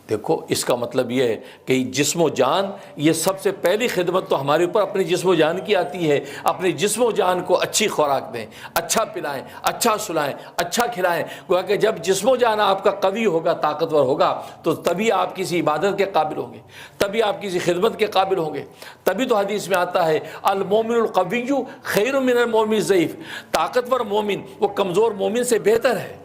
دیکھو اس کا مطلب یہ ہے کہ جسم و جان، یہ سب سے پہلی خدمت تو ہمارے اوپر اپنی جسم و جان کی آتی ہے۔ اپنی جسم و جان کو اچھی خوراک دیں، اچھا پلائیں، اچھا سلائیں، اچھا کھلائیں، گویا کہ جب جسم و جان آپ کا قوی ہوگا، طاقتور ہوگا، تو تبھی آپ کسی عبادت کے قابل ہوں گے، تبھی آپ کسی خدمت کے قابل ہوں گے۔ تبھی تو حدیث میں آتا ہے المومن القوی خیر من المومن الضعیف، طاقتور مومن وہ کمزور مومن سے بہتر ہے،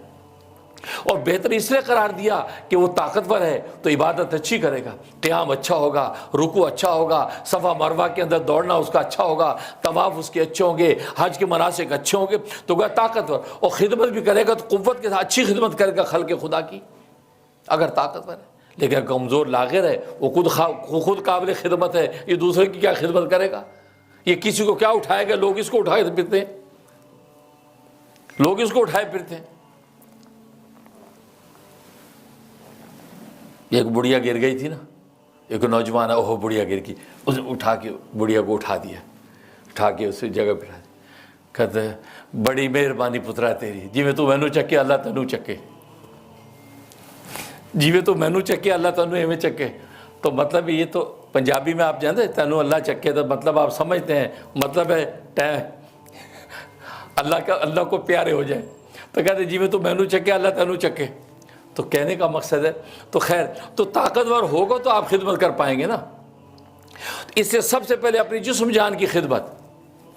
اور بہتر اس لیے قرار دیا کہ وہ طاقتور ہے تو عبادت اچھی کرے گا، قیام اچھا ہوگا، رکوع اچھا ہوگا، صفا مروہ کے اندر دوڑنا اس کا اچھا ہوگا، طواف اس کے اچھے ہوں گے، حج کے مناسک اچھے ہوں گے، تو وہ طاقتور، اور خدمت بھی کرے گا تو قوت کے ساتھ اچھی خدمت کرے گا خلق خدا کی اگر طاقتور ہے۔ لیکن کمزور لاغر ہے، وہ خود قابل خدمت ہے، یہ دوسرے کی کیا خدمت کرے گا؟ یہ کسی کو کیا اٹھائے گا؟ لوگ اس کو اٹھائے پھرتے ہیں، لوگ اس کو اٹھائے پھرتے ہیں۔ ایک بڑھیا گر گئی تھی نا، ایک نوجوان ہے، اوہ بڑھیا گر گئی، اس نے اٹھا کے بڑھیا کو اٹھا دیا، اٹھا کے اس جگہ پہ کہتے ہیں بڑی مہربانی پترا تیری، جی تو مینو چکے اللہ تینوں چکے، جی تو مینو چکے اللہ تینوں ایویں چکے۔ تو مطلب یہ تو پنجابی میں آپ جانتے ہیں تینوں اللہ چکے، تو مطلب آپ سمجھتے ہیں، مطلب ہے اللہ کو پیارے ہو جائے، تو کہتے ہیں جی تو مینو چکے اللہ تینوں چکے۔ تو کہنے کا مقصد ہے تو خیر، تو طاقتور ہوگا تو آپ خدمت کر پائیں گے نا۔ اس سے سب سے پہلے اپنی جسم جان کی خدمت،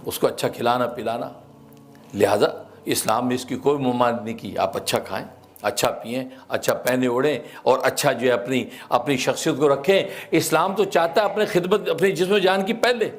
اس کو اچھا کھلانا پلانا، لہذا اسلام میں اس کی کوئی ممانعت نہیں کی، آپ اچھا کھائیں، اچھا پئیں، اچھا پہنے اوڑھیں، اور اچھا جو ہے اپنی شخصیت کو رکھیں۔ اسلام تو چاہتا ہے اپنی خدمت اپنی جسم و جان کی پہلے،